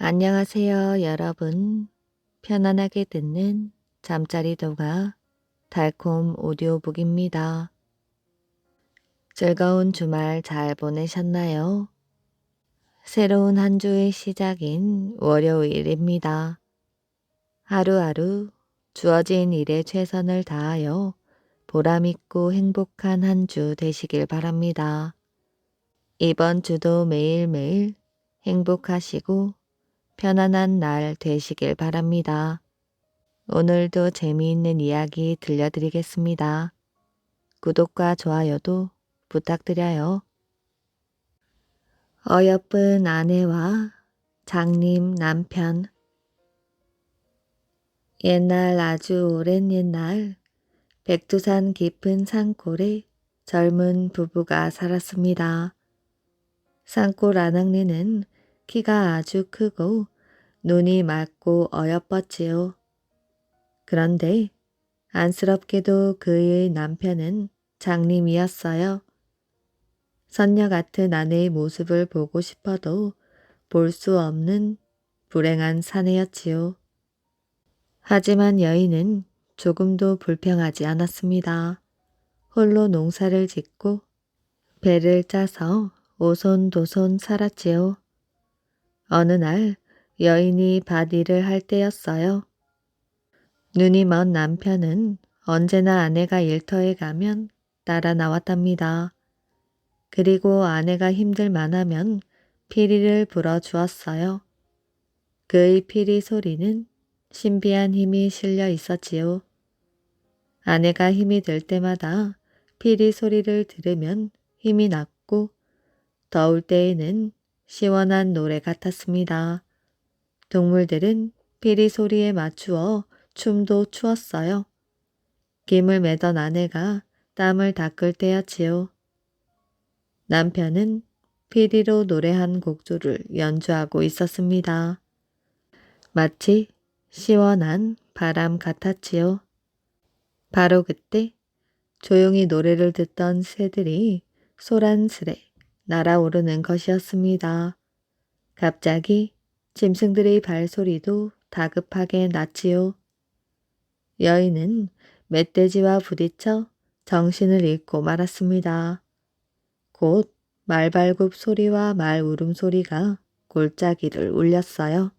안녕하세요, 여러분. 편안하게 듣는 잠자리 동화 달콤 오디오북입니다. 즐거운 주말 잘 보내셨나요? 새로운 한 주의 시작인 월요일입니다. 하루하루 주어진 일에 최선을 다하여 보람있고 행복한 한 주 되시길 바랍니다. 이번 주도 매일매일 행복하시고 편안한 날 되시길 바랍니다. 오늘도 재미있는 이야기 들려드리겠습니다. 구독과 좋아요도 부탁드려요. 어여쁜 아내와 장님 남편. 옛날 아주 오랜 옛날 백두산 깊은 산골에 젊은 부부가 살았습니다. 산골 아낙네는 키가 아주 크고 눈이 맑고 어여뻤지요. 그런데 안쓰럽게도 그의 남편은 장님이었어요. 선녀 같은 아내의 모습을 보고 싶어도 볼 수 없는 불행한 사내였지요. 하지만 여인은 조금도 불평하지 않았습니다. 홀로 농사를 짓고 배를 짜서 오손도손 살았지요. 어느 날 여인이 밭일을 할 때였어요. 눈이 먼 남편은 언제나 아내가 일터에 가면 따라 나왔답니다. 그리고 아내가 힘들 만하면 피리를 불어 주었어요. 그의 피리 소리는 신비한 힘이 실려 있었지요. 아내가 힘이 들 때마다 피리 소리를 들으면 힘이 났고 더울 때에는 시원한 노래 같았습니다. 동물들은 피리 소리에 맞추어 춤도 추었어요. 김을 매던 아내가 땀을 닦을 때였지요. 남편은 피리로 노래한 곡조를 연주하고 있었습니다. 마치 시원한 바람 같았지요. 바로 그때 조용히 노래를 듣던 새들이 소란스레 날아오르는 것이었습니다. 갑자기 짐승들의 발소리도 다급하게 났지요. 여인은 멧돼지와 부딪혀 정신을 잃고 말았습니다. 곧 말발굽 소리와 말 울음소리가 골짜기를 울렸어요.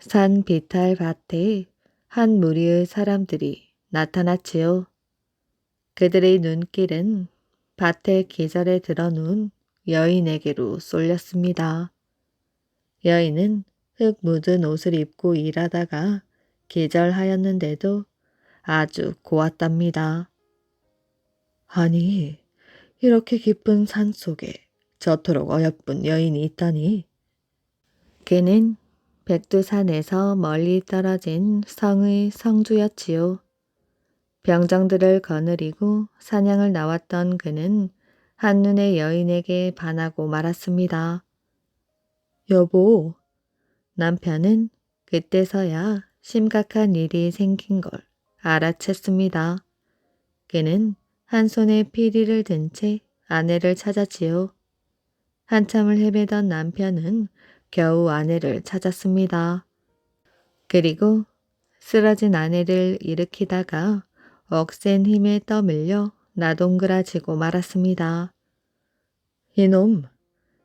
산 비탈 밭에 한 무리의 사람들이 나타났지요. 그들의 눈길은 밭의 계절에 들어놓은 여인에게로 쏠렸습니다. 여인은 흙 묻은 옷을 입고 일하다가 계절하였는데도 아주 고왔답니다. 아니, 이렇게 깊은 산 속에 저토록 어여쁜 여인이 있다니. 그는 백두산에서 멀리 떨어진 성의 성주였지요. 병정들을 거느리고 사냥을 나왔던 그는 한눈에 여인에게 반하고 말았습니다. 여보, 남편은 그때서야 심각한 일이 생긴 걸 알아챘습니다. 그는 한 손에 피리를 든 채 아내를 찾았지요. 한참을 헤매던 남편은 겨우 아내를 찾았습니다. 그리고 쓰러진 아내를 일으키다가 억센 힘에 떠밀려 나동그라지고 말았습니다. 이놈,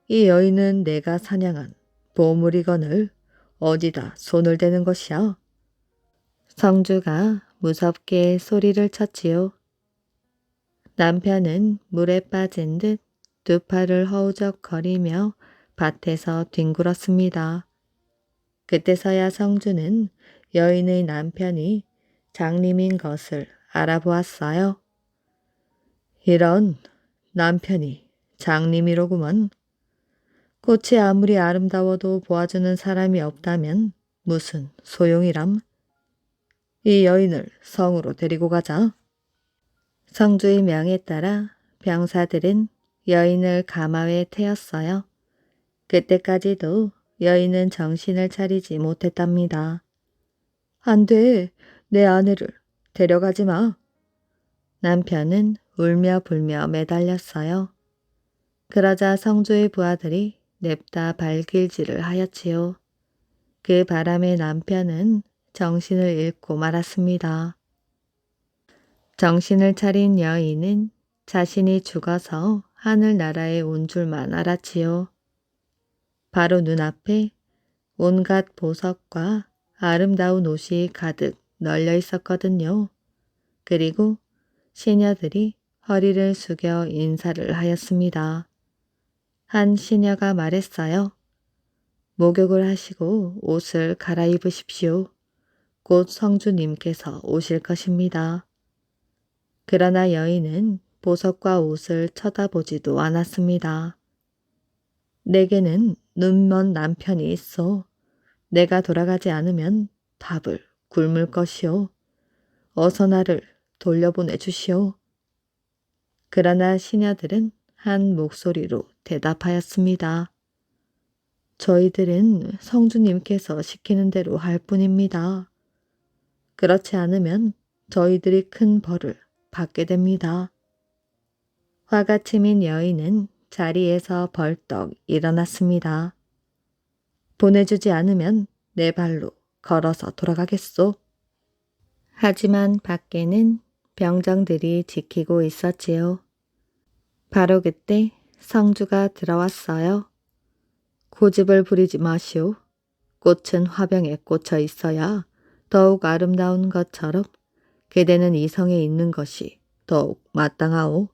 이 여인은 내가 사냥한 보물이거늘 어디다 손을 대는 것이야? 성주가 무섭게 소리를 쳤지요. 남편은 물에 빠진 듯 두 팔을 허우적거리며 밭에서 뒹굴었습니다. 그때서야 성주는 여인의 남편이 장님인 것을 알아보았어요. 이런, 남편이 장님이로구먼. 꽃이 아무리 아름다워도 보아주는 사람이 없다면 무슨 소용이람. 이 여인을 성으로 데리고 가자. 성주의 명에 따라 병사들은 여인을 가마에 태웠어요. 그때까지도 여인은 정신을 차리지 못했답니다. 안 돼, 내 아내를 데려가지 마. 남편은 울며 불며 매달렸어요. 그러자 성주의 부하들이 냅다 발길질을 하였지요. 그 바람에 남편은 정신을 잃고 말았습니다. 정신을 차린 여인은 자신이 죽어서 하늘나라에 온 줄만 알았지요. 바로 눈앞에 온갖 보석과 아름다운 옷이 가득 널려 있었거든요. 그리고 시녀들이 허리를 숙여 인사를 하였습니다. 한 시녀가 말했어요. 목욕을 하시고 옷을 갈아입으십시오. 곧 성주님께서 오실 것입니다. 그러나 여인은 보석과 옷을 쳐다보지도 않았습니다. 내게는 눈먼 남편이 있어. 내가 돌아가지 않으면 밥을 굶을 것이오. 어서 나를 돌려보내 주시오. 그러나 시녀들은 한 목소리로 대답하였습니다. 저희들은 성주님께서 시키는 대로 할 뿐입니다. 그렇지 않으면 저희들이 큰 벌을 받게 됩니다. 화가 치민 여인은 자리에서 벌떡 일어났습니다. 보내주지 않으면 내 발로 걸어서 돌아가겠소. 하지만 밖에는 병정들이 지키고 있었지요. 바로 그때 성주가 들어왔어요. 고집을 부리지 마시오. 꽃은 화병에 꽂혀 있어야 더욱 아름다운 것처럼 그대는 이성에 있는 것이 더욱 마땅하오.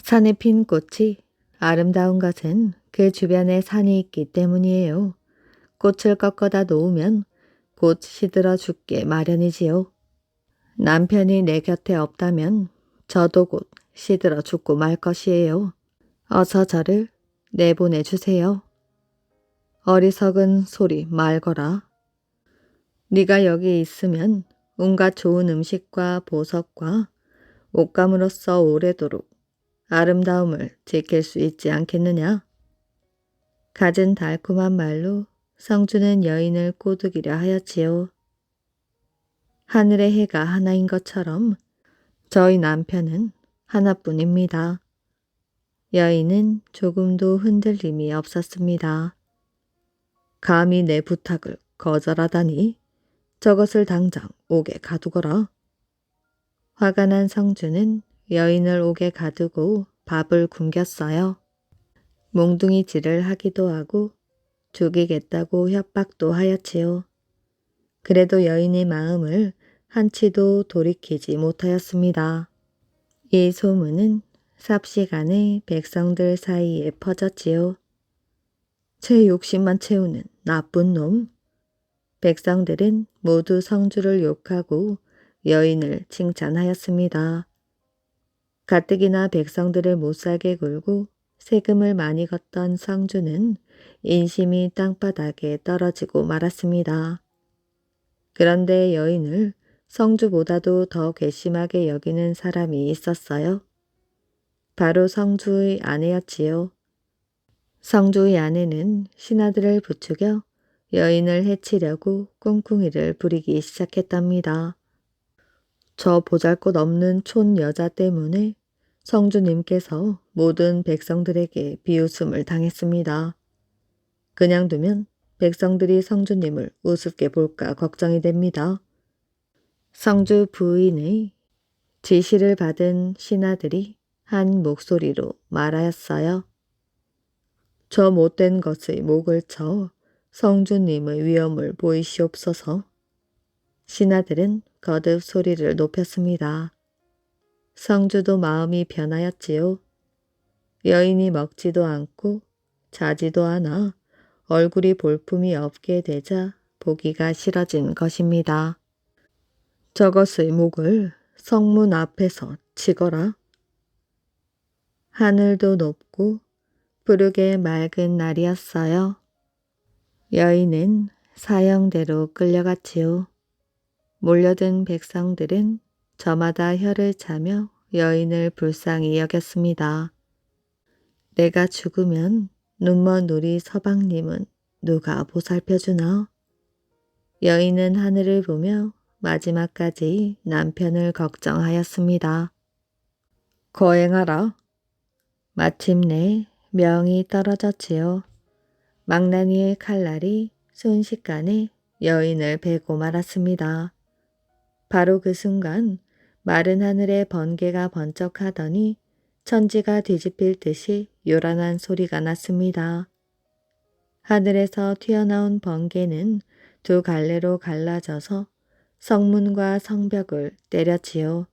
산에 핀 꽃이 아름다운 것은 그 주변에 산이 있기 때문이에요. 꽃을 꺾어다 놓으면 곧 시들어 죽게 마련이지요. 남편이 내 곁에 없다면 저도 곧 시들어 죽고 말 것이에요. 어서 저를 내보내 주세요. 어리석은 소리 말거라. 네가 여기 있으면 온갖 좋은 음식과 보석과 옷감으로써 오래도록 아름다움을 지킬 수 있지 않겠느냐? 갖은 달콤한 말로 성주는 여인을 꼬드기려 하였지요. 하늘의 해가 하나인 것처럼 저희 남편은 하나뿐입니다. 여인은 조금도 흔들림이 없었습니다. 감히 내 부탁을 거절하다니 저것을 당장 옥에 가두거라. 화가 난 성주는 여인을 옥에 가두고 밥을 굶겼어요. 몽둥이질을 하기도 하고 죽이겠다고 협박도 하였지요. 그래도 여인의 마음을 한치도 돌이키지 못하였습니다. 이 소문은 삽시간에 백성들 사이에 퍼졌지요. 제 욕심만 채우는 나쁜 놈. 백성들은 모두 성주를 욕하고 여인을 칭찬하였습니다. 가뜩이나 백성들을 못살게 굴고 세금을 많이 걷던 성주는 인심이 땅바닥에 떨어지고 말았습니다. 그런데 여인을 성주보다도 더 괘씸하게 여기는 사람이 있었어요. 바로 성주의 아내였지요. 성주의 아내는 신하들을 부추겨 여인을 해치려고 꿍꿍이를 부리기 시작했답니다. 저 보잘것없는 촌 여자 때문에 성주님께서 모든 백성들에게 비웃음을 당했습니다. 그냥 두면 백성들이 성주님을 우습게 볼까 걱정이 됩니다. 성주 부인의 지시를 받은 신하들이 한 목소리로 말하였어요. 저 못된 것의 목을 쳐 성주님의 위엄을 보이시옵소서. 신하들은 거듭 소리를 높였습니다. 성주도 마음이 변하였지요. 여인이 먹지도 않고 자지도 않아 얼굴이 볼품이 없게 되자 보기가 싫어진 것입니다. 저것의 목을 성문 앞에서 치거라. 하늘도 높고 푸르게 맑은 날이었어요. 여인은 사형대로 끌려갔지요. 몰려든 백성들은 저마다 혀를 차며 여인을 불쌍히 여겼습니다. 내가 죽으면 눈먼 우리 서방님은 누가 보살펴주나? 여인은 하늘을 보며 마지막까지 남편을 걱정하였습니다. 거행하라. 마침내 명이 떨어졌지요. 망나니의 칼날이 순식간에 여인을 베고 말았습니다. 바로 그 순간 마른 하늘에 번개가 번쩍하더니 천지가 뒤집힐 듯이 요란한 소리가 났습니다. 하늘에서 튀어나온 번개는 두 갈래로 갈라져서 성문과 성벽을 때렸지요.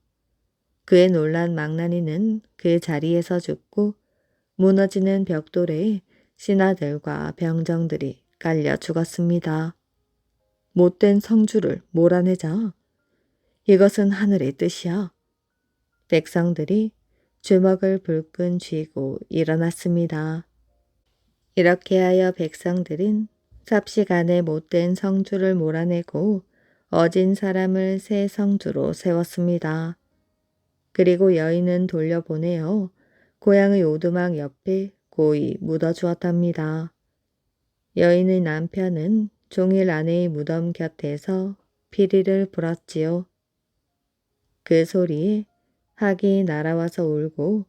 그의 놀란 망나니는 그 자리에서 죽고 무너지는 벽돌에 신하들과 병정들이 깔려 죽었습니다. 못된 성주를 몰아내자. 이것은 하늘의 뜻이야. 백성들이 주먹을 불끈 쥐고 일어났습니다. 이렇게 하여 백성들은 삽시간에 못된 성주를 몰아내고 어진 사람을 새 성주로 세웠습니다. 그리고 여인은 돌려보내어 고향의 오두막 옆에 고이 묻어주었답니다. 여인의 남편은 종일 아내의 무덤 곁에서 피리를 불었지요. 그 소리에 학이 날아와서 울고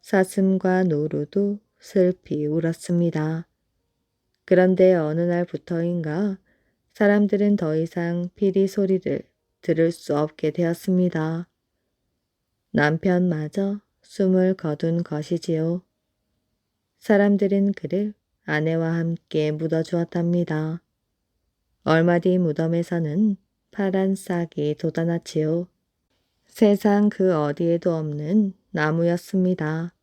사슴과 노루도 슬피 울었습니다. 그런데 어느 날부터인가 사람들은 더 이상 피리 소리를 들을 수 없게 되었습니다. 남편마저 숨을 거둔 것이지요. 사람들은 그를 아내와 함께 묻어주었답니다. 얼마 뒤 무덤에서는 파란 싹이 돋아났지요. 세상 그 어디에도 없는 나무였습니다.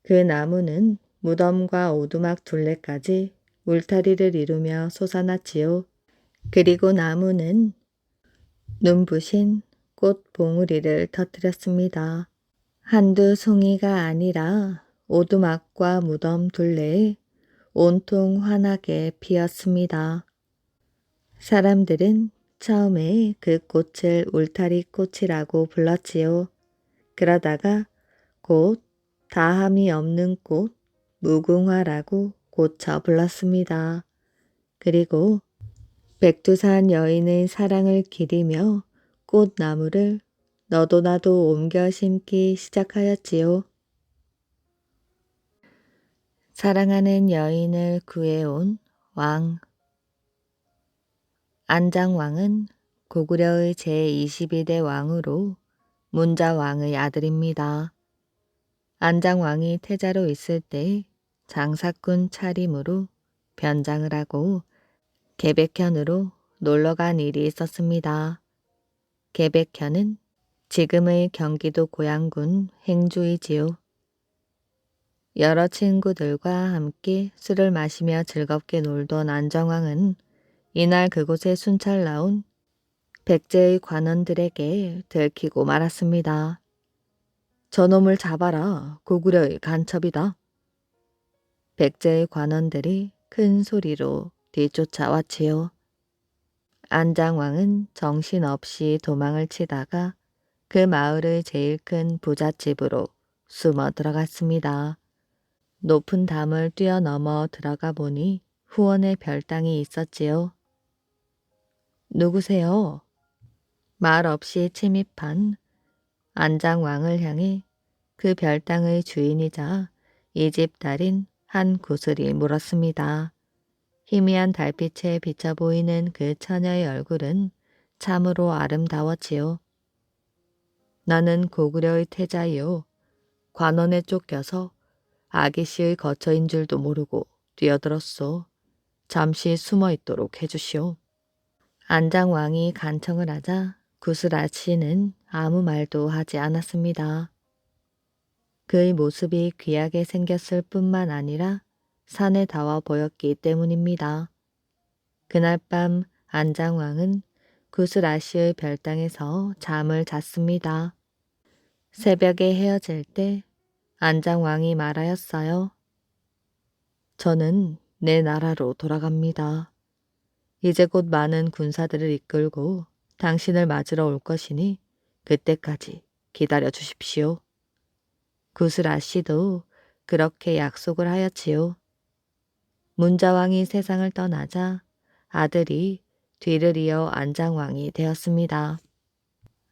그 나무는 무덤과 오두막 둘레까지 울타리를 이루며 솟아났지요. 그리고 나무는 눈부신 꽃 봉우리를 터뜨렸습니다. 한두 송이가 아니라 오두막과 무덤 둘레에 온통 환하게 피었습니다. 사람들은 처음에 그 꽃을 울타리 꽃이라고 불렀지요. 그러다가 곧 다함이 없는 꽃, 무궁화라고 고쳐 불렀습니다. 그리고 백두산 여인의 사랑을 기리며 꽃나무를 너도 나도 옮겨 심기 시작하였지요. 사랑하는 여인을 구해온 왕. 안장왕은 고구려의 제22대 왕으로 문자왕의 아들입니다. 안장왕이 태자로 있을 때 장사꾼 차림으로 변장을 하고 개백현으로 놀러간 일이 있었습니다. 개백현은 지금의 경기도 고양군 행주이지요. 여러 친구들과 함께 술을 마시며 즐겁게 놀던 안정왕은 이날 그곳에 순찰 나온 백제의 관원들에게 들키고 말았습니다. 저놈을 잡아라. 고구려의 간첩이다. 백제의 관원들이 큰 소리로 뒤쫓아왔지요. 안장왕은 정신없이 도망을 치다가 그 마을의 제일 큰 부잣집으로 숨어 들어갔습니다. 높은 담을 뛰어넘어 들어가 보니 후원의 별당이 있었지요. 누구세요? 말 없이 침입한 안장왕을 향해 그 별당의 주인이자 이 집 딸인 한 구슬이 물었습니다. 희미한 달빛에 비쳐 보이는 그 처녀의 얼굴은 참으로 아름다웠지요. 나는 고구려의 태자이요. 관원에 쫓겨서 아기씨의 거처인 줄도 모르고 뛰어들었소. 잠시 숨어 있도록 해주시오. 안장왕이 간청을 하자 구슬아씨는 아무 말도 하지 않았습니다. 그의 모습이 귀하게 생겼을 뿐만 아니라 산에다워 보였기 때문입니다. 그날 밤 안장왕은 구슬아씨의 별당에서 잠을 잤습니다. 새벽에 헤어질 때 안장왕이 말하였어요. 저는 내 나라로 돌아갑니다. 이제 곧 많은 군사들을 이끌고 당신을 맞으러 올 것이니 그때까지 기다려 주십시오. 구슬아씨도 그렇게 약속을 하였지요. 문자왕이 세상을 떠나자 아들이 뒤를 이어 안장왕이 되었습니다.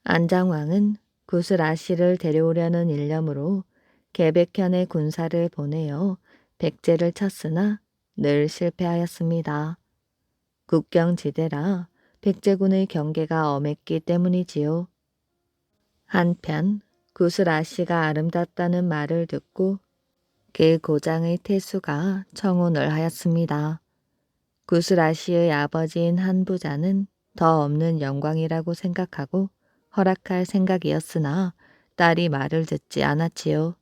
안장왕은 구슬아씨를 데려오려는 일념으로 개백현의 군사를 보내어 백제를 쳤으나 늘 실패하였습니다. 국경지대라 백제군의 경계가 엄했기 때문이지요. 한편 구슬아씨가 아름답다는 말을 듣고 그 고장의 태수가 청혼을 하였습니다. 구슬아씨의 아버지인 한부자는 더 없는 영광이라고 생각하고 허락할 생각이었으나 딸이 말을 듣지 않았지요.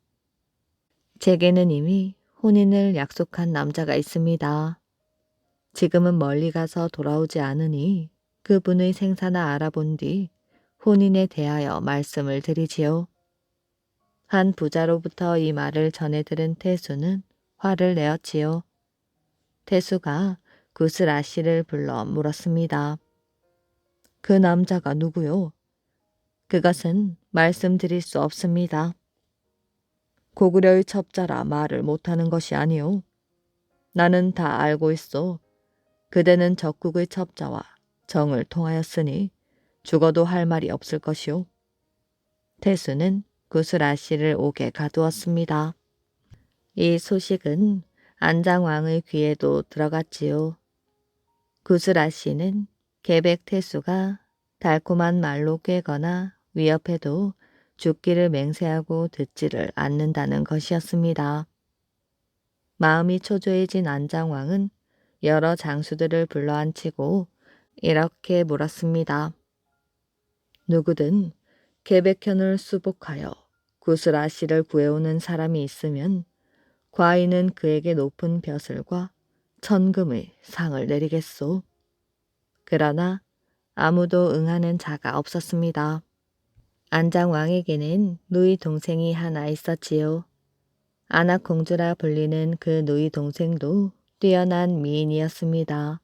제게는 이미 혼인을 약속한 남자가 있습니다. 지금은 멀리 가서 돌아오지 않으니 그분의 생사나 알아본 뒤 혼인에 대하여 말씀을 드리지요. 한 부자로부터 이 말을 전해 들은 태수는 화를 내었지요. 태수가 구슬아씨를 불러 물었습니다. 그 남자가 누구요? 그것은 말씀드릴 수 없습니다. 고구려의 첩자라 말을 못하는 것이 아니오. 나는 다 알고 있어. 그대는 적국의 첩자와 정을 통하였으니 죽어도 할 말이 없을 것이오. 태수는 구슬아씨를 옥에 가두었습니다. 이 소식은 안장왕의 귀에도 들어갔지요. 구슬아씨는 계백태수가 달콤한 말로 꿰거나 위협해도 죽기를 맹세하고 듣지를 않는다는 것이었습니다. 마음이 초조해진 안장왕은 여러 장수들을 불러앉히고 이렇게 물었습니다. 누구든 계백현을 수복하여 구슬아씨를 구해오는 사람이 있으면 과인은 그에게 높은 벼슬과 천금의 상을 내리겠소. 그러나 아무도 응하는 자가 없었습니다. 안장왕에게는 누이 동생이 하나 있었지요. 안악공주라 불리는 그 누이 동생도 뛰어난 미인이었습니다.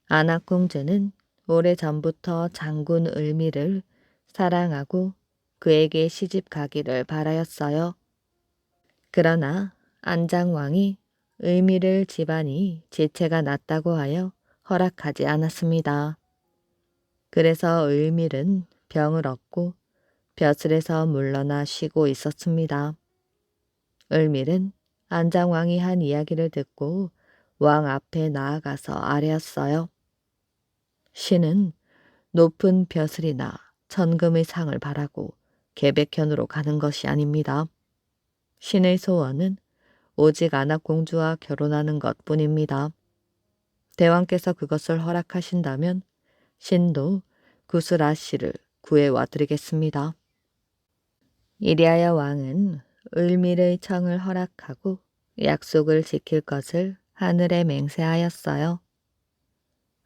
안악공주는 오래전부터 장군 을미를 사랑하고 그에게 시집 가기를 바라였어요. 그러나 안장왕이 을미를 집안이 지체가 났다고 하여 허락하지 않았습니다. 그래서 을밀은 병을 얻고 벼슬에서 물러나 쉬고 있었습니다. 을밀은 안장왕이 한 이야기를 듣고 왕 앞에 나아가서 아뢰었어요. 신은 높은 벼슬이나 천금의 상을 바라고 계백현으로 가는 것이 아닙니다. 신의 소원은 오직 안악공주와 결혼하는 것뿐입니다. 대왕께서 그것을 허락하신다면 신도 구슬아씨를 구해와 드리겠습니다. 이리하여 왕은 을밀의 청을 허락하고 약속을 지킬 것을 하늘에 맹세하였어요.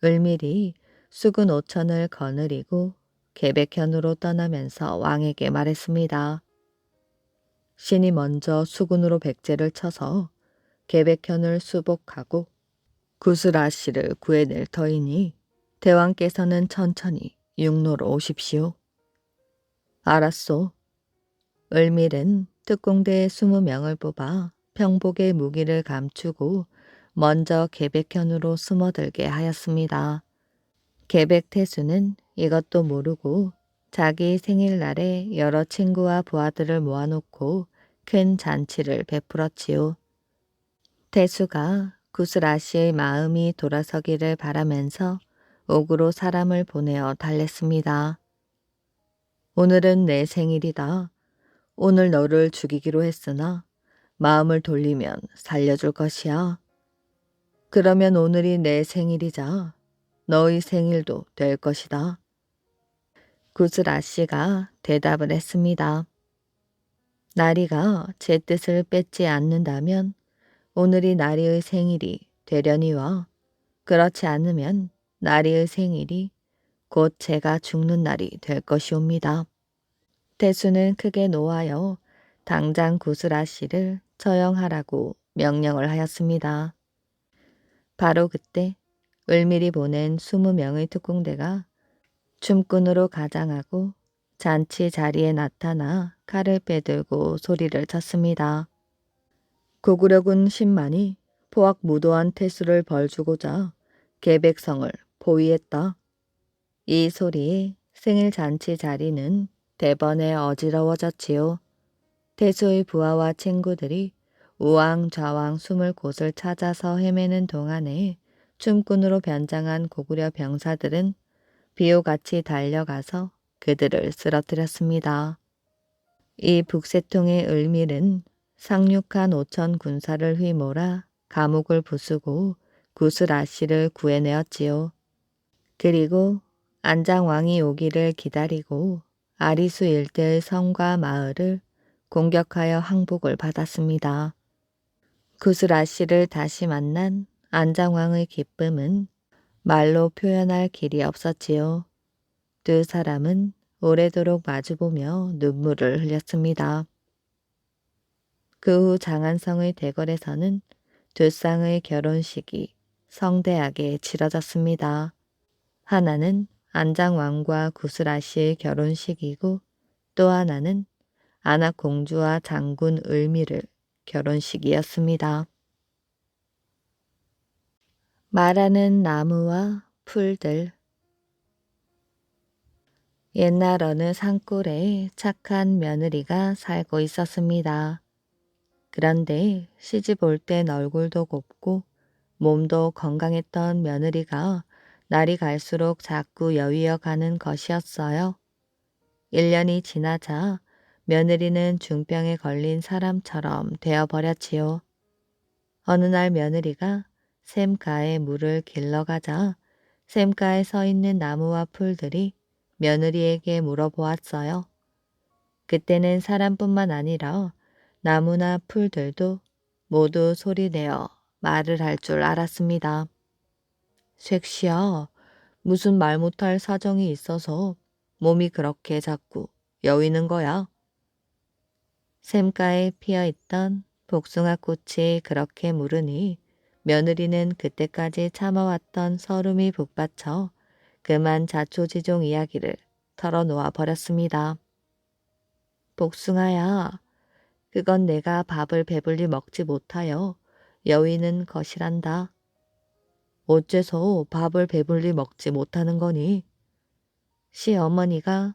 을밀이 수군 5천을 거느리고 계백현으로 떠나면서 왕에게 말했습니다. 신이 먼저 수군으로 백제를 쳐서 계백현을 수복하고 구슬아씨를 구해낼 터이니 대왕께서는 천천히 육로로 오십시오. 알았소. 을밀은 특공대 20명을 뽑아 평복의 무기를 감추고 먼저 계백현으로 숨어들게 하였습니다. 계백태수는 이것도 모르고 자기 생일날에 여러 친구와 부하들을 모아놓고 큰 잔치를 베풀었지요. 태수가 구슬아씨의 마음이 돌아서기를 바라면서 옥으로 사람을 보내어 달랬습니다. 오늘은 내 생일이다. 오늘 너를 죽이기로 했으나 마음을 돌리면 살려줄 것이야. 그러면 오늘이 내 생일이자 너의 생일도 될 것이다. 구슬아씨가 대답을 했습니다. 나리가 제 뜻을 뺏지 않는다면 오늘이 나리의 생일이 되려니와 그렇지 않으면 나리의 생일이 곧 제가 죽는 날이 될 것이옵니다. 태수는 크게 노하여 당장 구슬아씨를 처형하라고 명령을 하였습니다. 바로 그때 을밀이 보낸 20명의 특공대가 춤꾼으로 가장하고 잔치 자리에 나타나 칼을 빼들고 소리를 쳤습니다. 고구려군 10만이 포악 무도한 태수를 벌주고자 계백성을 포위했다. 이 소리에 생일 잔치 자리는 대번에 어지러워졌지요. 태수의 부하와 친구들이 우왕좌왕 숨을 곳을 찾아서 헤매는 동안에 춤꾼으로 변장한 고구려 병사들은 비호같이 달려가서 그들을 쓰러뜨렸습니다. 이 북새통의 을밀은 상륙한 5천 군사를 휘몰아 감옥을 부수고 구슬아씨를 구해내었지요. 그리고 안장왕이 오기를 기다리고 아리수 일대의 성과 마을을 공격하여 항복을 받았습니다. 구슬아씨를 다시 만난 안장왕의 기쁨은 말로 표현할 길이 없었지요. 두 사람은 오래도록 마주보며 눈물을 흘렸습니다. 그 후 장안성의 대궐에서는 두 쌍의 결혼식이 성대하게 치러졌습니다. 하나는 안장왕과 구슬아씨의 결혼식이고 또 하나는 안악공주와 장군 을미를 결혼식이었습니다. 말하는 나무와 풀들. 옛날 어느 산골에 착한 며느리가 살고 있었습니다. 그런데 시집 올 땐 얼굴도 곱고 몸도 건강했던 며느리가 날이 갈수록 자꾸 여위어 가는 것이었어요. 1년이 지나자 며느리는 중병에 걸린 사람처럼 되어버렸지요. 어느 날 며느리가 샘가에 물을 길러가자 샘가에 서 있는 나무와 풀들이 며느리에게 물어보았어요. 그때는 사람뿐만 아니라 나무나 풀들도 모두 소리내어 말을 할 줄 알았습니다. 섹시야, 무슨 말 못할 사정이 있어서 몸이 그렇게 자꾸 여위는 거야? 샘가에 피어있던 복숭아 꽃이 그렇게 물으니 며느리는 그때까지 참아왔던 서름이 북받쳐 그만 자초지종 이야기를 털어놓아 버렸습니다. 복숭아야, 그건 내가 밥을 배불리 먹지 못하여 여위는 것이란다. 어째서 밥을 배불리 먹지 못하는 거니? 시어머니가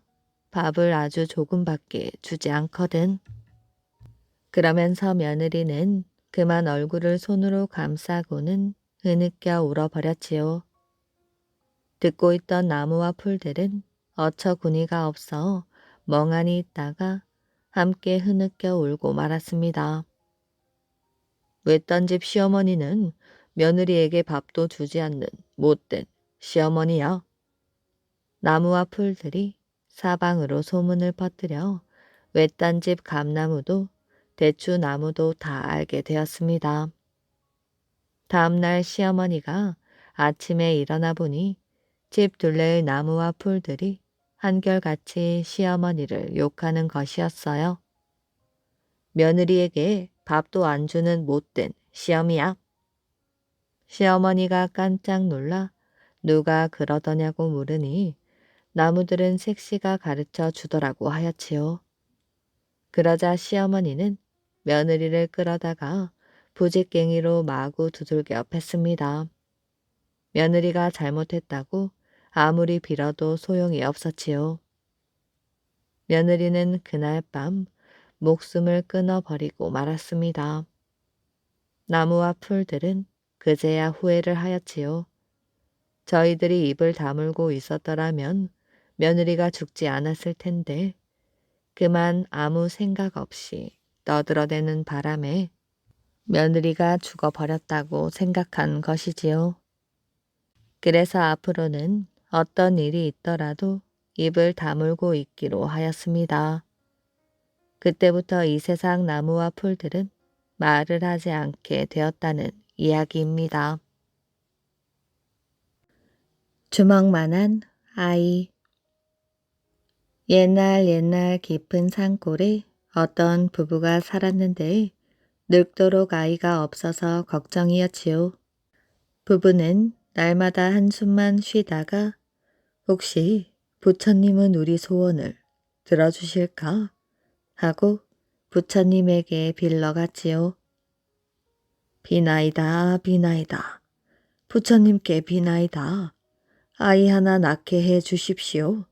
밥을 아주 조금밖에 주지 않거든. 그러면서 며느리는 그만 얼굴을 손으로 감싸고는 흐느껴 울어버렸지요. 듣고 있던 나무와 풀들은 어처구니가 없어 멍하니 있다가 함께 흐느껴 울고 말았습니다. 외딴 집 시어머니는 며느리에게 밥도 주지 않는 못된 시어머니야. 나무와 풀들이 사방으로 소문을 퍼뜨려 외딴 집 감나무도 대추나무도 다 알게 되었습니다. 다음날 시어머니가 아침에 일어나 보니 집 둘레의 나무와 풀들이 한결같이 시어머니를 욕하는 것이었어요. 며느리에게 밥도 안 주는 못된 시어미야. 시어머니가 깜짝 놀라 누가 그러더냐고 물으니 나무들은 색시가 가르쳐 주더라고 하였지요. 그러자 시어머니는 며느리를 끌어다가 부직갱이로 마구 두들겨 팼습니다. 며느리가 잘못했다고 아무리 빌어도 소용이 없었지요. 며느리는 그날 밤 목숨을 끊어버리고 말았습니다. 나무와 풀들은 그제야 후회를 하였지요. 저희들이 입을 다물고 있었더라면 며느리가 죽지 않았을 텐데 그만 아무 생각 없이 떠들어대는 바람에 며느리가 죽어버렸다고 생각한 것이지요. 그래서 앞으로는 어떤 일이 있더라도 입을 다물고 있기로 하였습니다. 그때부터 이 세상 나무와 풀들은 말을 하지 않게 되었다는 이야기입니다. 주먹만한 아이. 옛날 깊은 산골에 어떤 부부가 살았는데 늙도록 아이가 없어서 걱정이었지요. 부부는 날마다 한숨만 쉬다가 혹시 부처님은 우리 소원을 들어주실까? 하고 부처님에게 빌러갔지요. 비나이다, 비나이다. 부처님께 비나이다. 아이 하나 낳게 해 주십시오.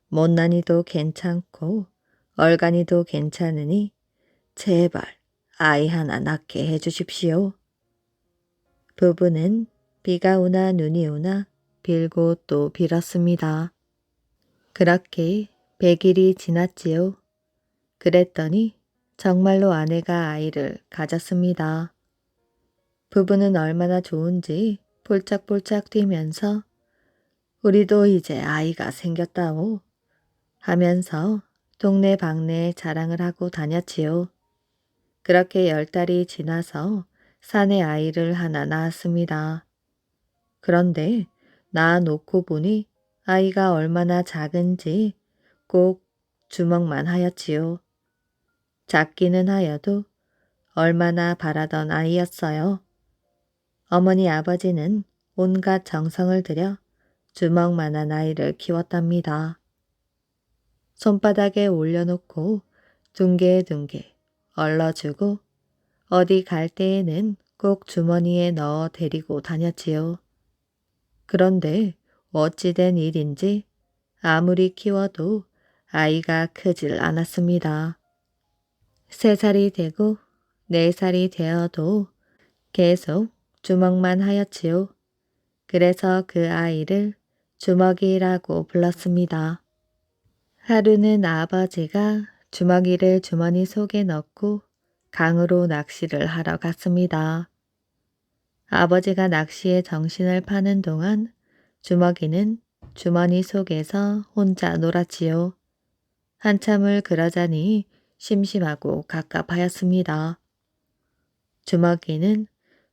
못난이도 괜찮고 얼간이도 괜찮으니 제발 아이 하나 낳게 해 주십시오. 부부는 비가 오나 눈이 오나 빌고 또 빌었습니다. 그렇게 100일이 지났지요. 그랬더니 정말로 아내가 아이를 가졌습니다. 부부는 얼마나 좋은지 폴짝폴짝 뛰면서 우리도 이제 아이가 생겼다오 하면서 동네 방네에 자랑을 하고 다녔지요. 그렇게 10달이 지나서 산에 아이를 하나 낳았습니다. 그런데 낳아놓고 보니 아이가 얼마나 작은지 꼭 주먹만 하였지요. 작기는 하여도 얼마나 바라던 아이였어요. 어머니 아버지는 온갖 정성을 들여 주먹만한 아이를 키웠답니다. 손바닥에 올려놓고 둥게둥게 얼러주고 어디 갈 때에는 꼭 주머니에 넣어 데리고 다녔지요. 그런데 어찌된 일인지 아무리 키워도 아이가 크질 않았습니다. 3살이 되고 4살이 되어도 계속 주먹만 하였지요. 그래서 그 아이를 주먹이라고 불렀습니다. 하루는 아버지가 주먹이를 주머니 속에 넣고 강으로 낚시를 하러 갔습니다. 아버지가 낚시에 정신을 파는 동안 주먹이는 주머니 속에서 혼자 놀았지요. 한참을 그러자니 심심하고 갑갑하였습니다. 주먹이는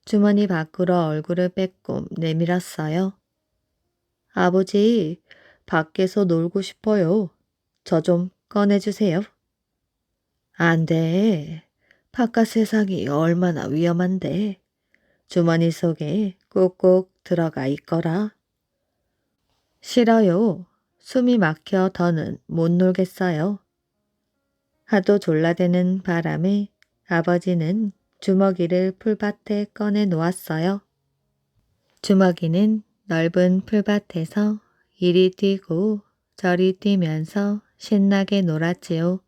주머니 밖으로 얼굴을 빼꼼 내밀었어요. 아버지, 밖에서 놀고 싶어요. 저 좀 꺼내주세요. 안 돼. 바깥 세상이 얼마나 위험한데. 주머니 속에 꾹꾹 들어가 있거라. 싫어요. 숨이 막혀 더는 못 놀겠어요. 하도 졸라대는 바람에 아버지는 주먹이를 풀밭에 꺼내 놓았어요. 주먹이는 넓은 풀밭에서 이리 뛰고 저리 뛰면서 신나게 놀았지요.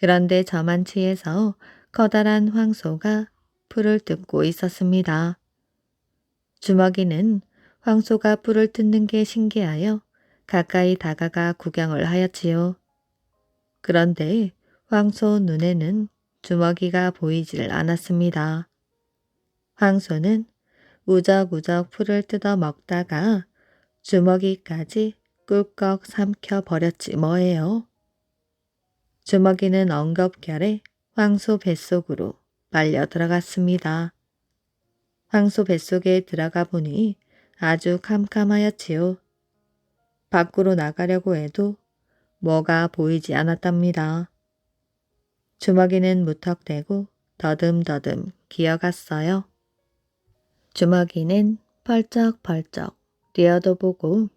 그런데 저만치에서 커다란 황소가 풀을 뜯고 있었습니다. 주먹이는 황소가 풀을 뜯는 게 신기하여 가까이 다가가 구경을 하였지요. 그런데 황소 눈에는 주먹이가 보이질 않았습니다. 황소는 우적우적 풀을 뜯어 먹다가 주먹이까지 꿀꺽 삼켜 버렸지 뭐예요. 주먹이는 엉겁결에 황소 뱃속으로 빨려 들어갔습니다. 황소 뱃속에 들어가 보니 아주 캄캄하였지요. 밖으로 나가려고 해도 뭐가 보이지 않았답니다. 주먹이는 무턱대고 더듬더듬 기어갔어요. 주먹이는 펄쩍펄쩍 뛰어도 보고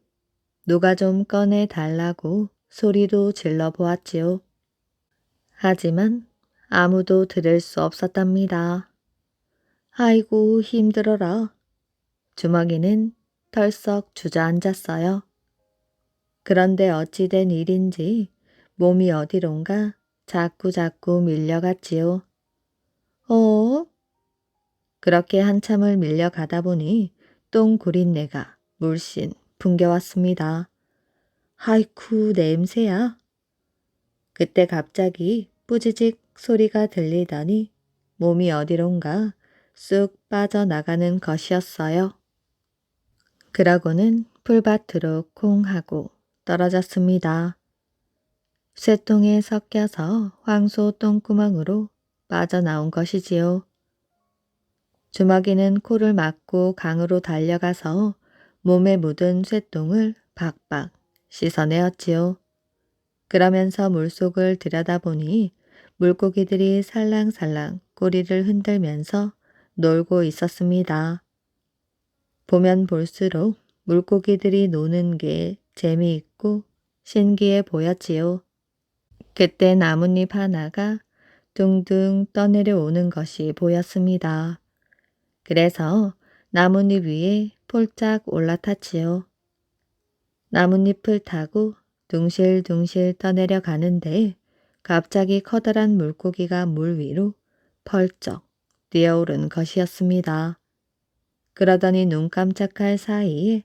누가 좀 꺼내달라고 소리도 질러보았지요. 하지만 아무도 들을 수 없었답니다. 아이고 힘들어라. 주먹이는 털썩 주저앉았어요. 그런데 어찌된 일인지 몸이 어디론가 자꾸자꾸 밀려갔지요. 어? 그렇게 한참을 밀려가다 보니 똥구린내가 물씬 풍겨왔습니다. 아이쿠 냄새야. 그때 갑자기 뿌지직 소리가 들리더니 몸이 어디론가 쑥 빠져나가는 것이었어요. 그러고는 풀밭으로 콩 하고 떨어졌습니다. 쇠똥에 섞여서 황소 똥구멍으로 빠져나온 것이지요. 주먹이는 코를 막고 강으로 달려가서 몸에 묻은 쇠똥을 박박 씻어내었지요. 그러면서 물속을 들여다보니 물고기들이 살랑살랑 꼬리를 흔들면서 놀고 있었습니다. 보면 볼수록 물고기들이 노는 게 재미있고 신기해 보였지요. 그때 나뭇잎 하나가 둥둥 떠내려 오는 것이 보였습니다. 그래서 나뭇잎 위에 폴짝 올라탔지요. 나뭇잎을 타고 둥실둥실 떠내려 가는데 갑자기 커다란 물고기가 물 위로 펄쩍 뛰어오른 것이었습니다. 그러더니 눈 깜짝할 사이에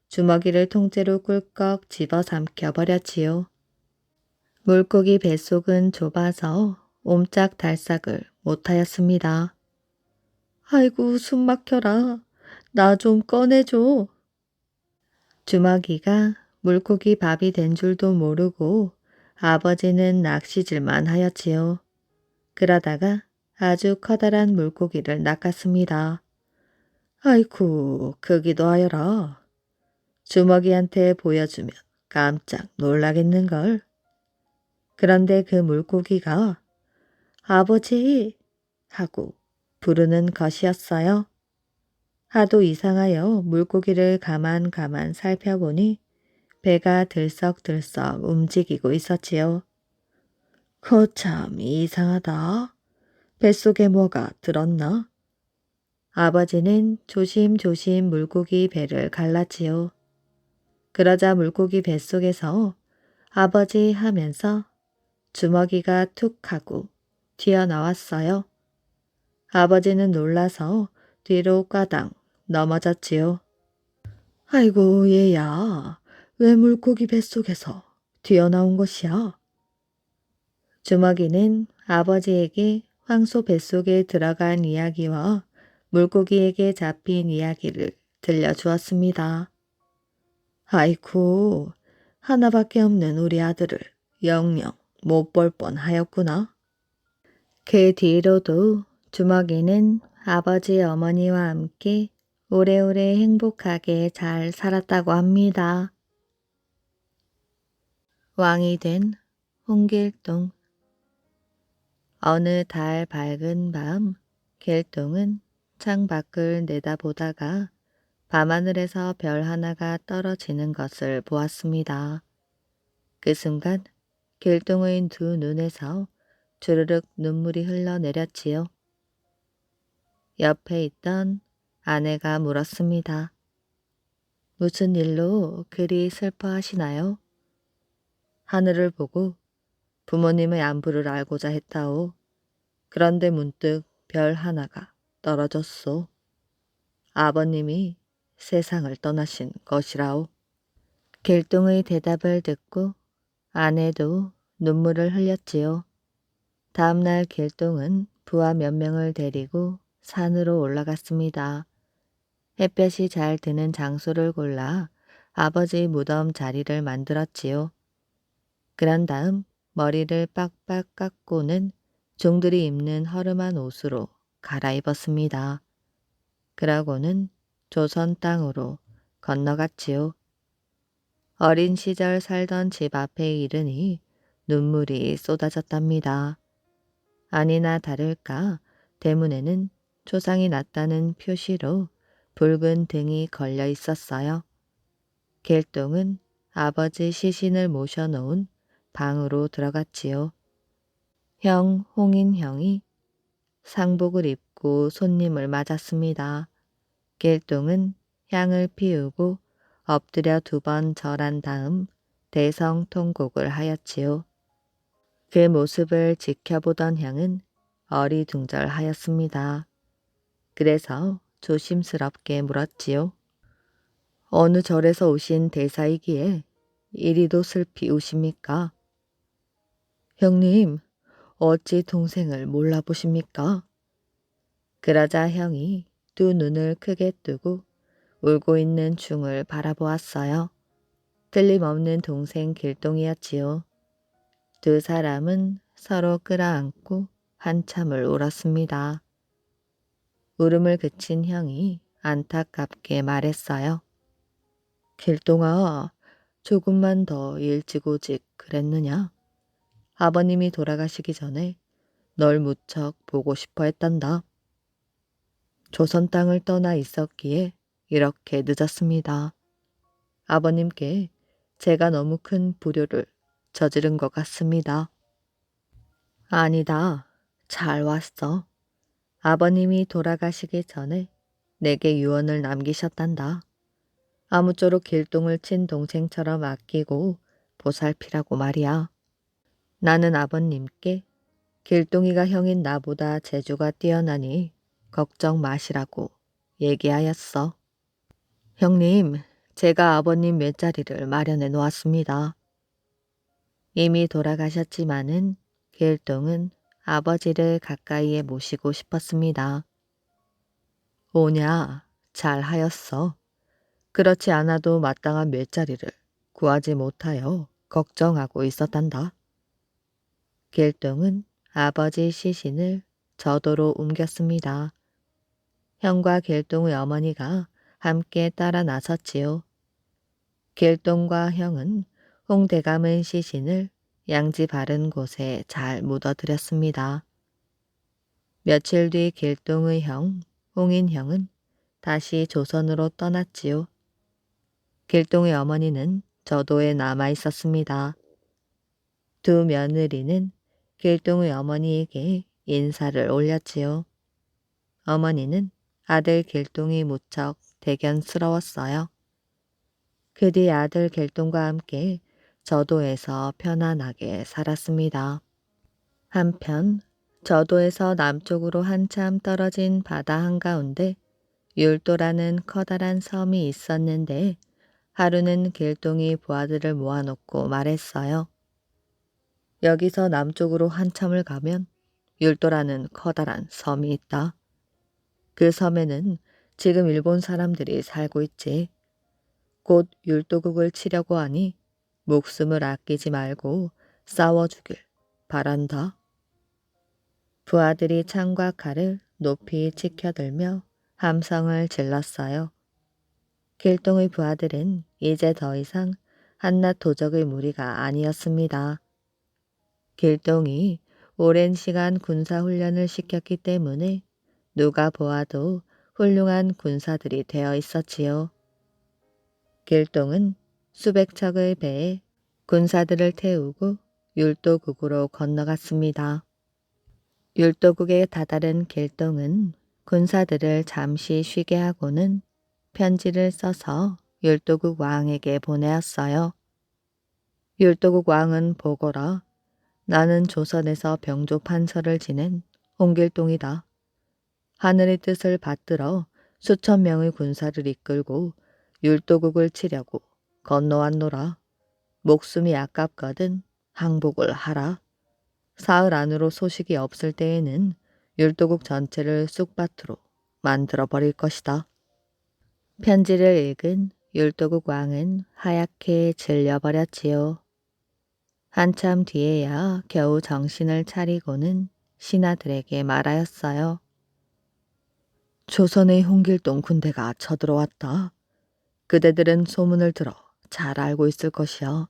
주먹이를 통째로 꿀꺽 집어삼켜 버렸지요. 물고기 뱃속은 좁아서 옴짝달싹을 못하였습니다. 아이고 숨 막혀라. 나 좀 꺼내줘. 주먹이가 물고기 밥이 된 줄도 모르고 아버지는 낚시질만 하였지요. 그러다가 아주 커다란 물고기를 낚았습니다. 아이쿠 크기도 하여라. 주먹이한테 보여주면 깜짝 놀라겠는걸. 그런데 그 물고기가 아버지 하고 부르는 것이었어요. 하도 이상하여 물고기를 가만 살펴보니 배가 들썩들썩 움직이고 있었지요. 거참 이상하다. 뱃속에 뭐가 들었나? 아버지는 조심조심 물고기 배를 갈랐지요. 그러자 물고기 뱃속에서 아버지 하면서 주먹이가 툭 하고 튀어나왔어요. 아버지는 놀라서 뒤로 까당 넘어졌지요. 아이고 얘야, 왜 물고기 뱃속에서 튀어나온 것이야? 주먹이는 아버지에게 황소 뱃속에 들어간 이야기와 물고기에게 잡힌 이야기를 들려주었습니다. 아이쿠, 하나밖에 없는 우리 아들을 영영 못 볼 뻔하였구나. 그 뒤로도 주먹이는 아버지 어머니와 함께 오래오래 행복하게 잘 살았다고 합니다. 왕이 된 홍길동. 어느 달 밝은 밤, 길동은 창 밖을 내다보다가 밤하늘에서 별 하나가 떨어지는 것을 보았습니다. 그 순간 길동의 두 눈에서 주르륵 눈물이 흘러내렸지요. 옆에 있던 아내가 물었습니다. 무슨 일로 그리 슬퍼하시나요? 하늘을 보고 부모님의 안부를 알고자 했다오. 그런데 문득 별 하나가 떨어졌소. 아버님이 세상을 떠나신 것이라오. 길동의 대답을 듣고 아내도 눈물을 흘렸지요. 다음날 길동은 부하 몇 명을 데리고 산으로 올라갔습니다. 햇볕이 잘 드는 장소를 골라 아버지 무덤 자리를 만들었지요. 그런 다음 머리를 빡빡 깎고는 종들이 입는 허름한 옷으로 갈아입었습니다. 그러고는 조선 땅으로 건너갔지요. 어린 시절 살던 집 앞에 이르니 눈물이 쏟아졌답니다. 아니나 다를까 대문에는 초상이 났다는 표시로 붉은 등이 걸려 있었어요. 길동은 아버지 시신을 모셔놓은 방으로 들어갔지요. 형 홍인형이 상복을 입고 손님을 맞았습니다. 길동은 향을 피우고 엎드려 2번 절한 다음 대성통곡을 하였지요. 그 모습을 지켜보던 향은 어리둥절하였습니다. 그래서 조심스럽게 물었지요. 어느 절에서 오신 대사이기에 이리도 슬피 우십니까? 형님, 어찌 동생을 몰라보십니까? 그러자 형이 두 눈을 크게 뜨고 울고 있는 중을 바라보았어요. 틀림없는 동생 길동이었지요. 두 사람은 서로 끌어안고 한참을 울었습니다. 울음을 그친 형이 안타깝게 말했어요. 길동아, 조금만 더 일찍 오직 그랬느냐? 아버님이 돌아가시기 전에 널 무척 보고 싶어 했단다. 조선 땅을 떠나 있었기에 이렇게 늦었습니다. 아버님께 제가 너무 큰 불효를 저지른 것 같습니다. 아니다. 잘 왔어. 아버님이 돌아가시기 전에 내게 유언을 남기셨단다. 아무쪼록 길동을 친동생처럼 아끼고 보살피라고 말이야. 나는 아버님께 길동이가 형인 나보다 재주가 뛰어나니 걱정 마시라고 얘기하였어. 형님, 제가 아버님 맷자리를 마련해 놓았습니다. 이미 돌아가셨지만은 길동은 아버지를 가까이에 모시고 싶었습니다. 오냐, 잘하였어. 그렇지 않아도 마땅한 맷자리를 구하지 못하여 걱정하고 있었단다. 길동은 아버지 시신을 저도로 옮겼습니다. 형과 길동의 어머니가 함께 따라 나섰지요. 길동과 형은 홍대감의 시신을 양지 바른 곳에 잘 묻어드렸습니다. 며칠 뒤 길동의 형, 홍인형은 다시 조선으로 떠났지요. 길동의 어머니는 저도에 남아 있었습니다. 두 며느리는 길동의 어머니에게 인사를 올렸지요. 어머니는 아들 길동이 무척 대견스러웠어요. 그 뒤 아들 길동과 함께 저도에서 편안하게 살았습니다. 한편 저도에서 남쪽으로 한참 떨어진 바다 한가운데 율도라는 커다란 섬이 있었는데 하루는 길동이 부하들을 모아놓고 말했어요. 여기서 남쪽으로 한참을 가면 율도라는 커다란 섬이 있다. 그 섬에는 지금 일본 사람들이 살고 있지. 곧 율도국을 치려고 하니 목숨을 아끼지 말고 싸워주길 바란다. 부하들이 창과 칼을 높이 치켜들며 함성을 질렀어요. 길동의 부하들은 이제 더 이상 한낱 도적의 무리가 아니었습니다. 길동이 오랜 시간 군사훈련을 시켰기 때문에 누가 보아도 훌륭한 군사들이 되어 있었지요. 길동은 수백 척의 배에 군사들을 태우고 율도국으로 건너갔습니다. 율도국에 다다른 길동은 군사들을 잠시 쉬게 하고는 편지를 써서 율도국 왕에게 보내었어요. 율도국 왕은 보거라. 나는 조선에서 병조 판서를 지낸 홍길동이다. 하늘의 뜻을 받들어 수천 명의 군사를 이끌고 율도국을 치려고 건너왔노라. 목숨이 아깝거든 항복을 하라. 사흘 안으로 소식이 없을 때에는 율도국 전체를 쑥밭으로 만들어 버릴 것이다. 편지를 읽은 율도국 왕은 하얗게 질려버렸지요. 한참 뒤에야 겨우 정신을 차리고는 신하들에게 말하였어요. 조선의 홍길동 군대가 쳐들어왔다. 그대들은 소문을 들어 잘 알고 있을 것이야.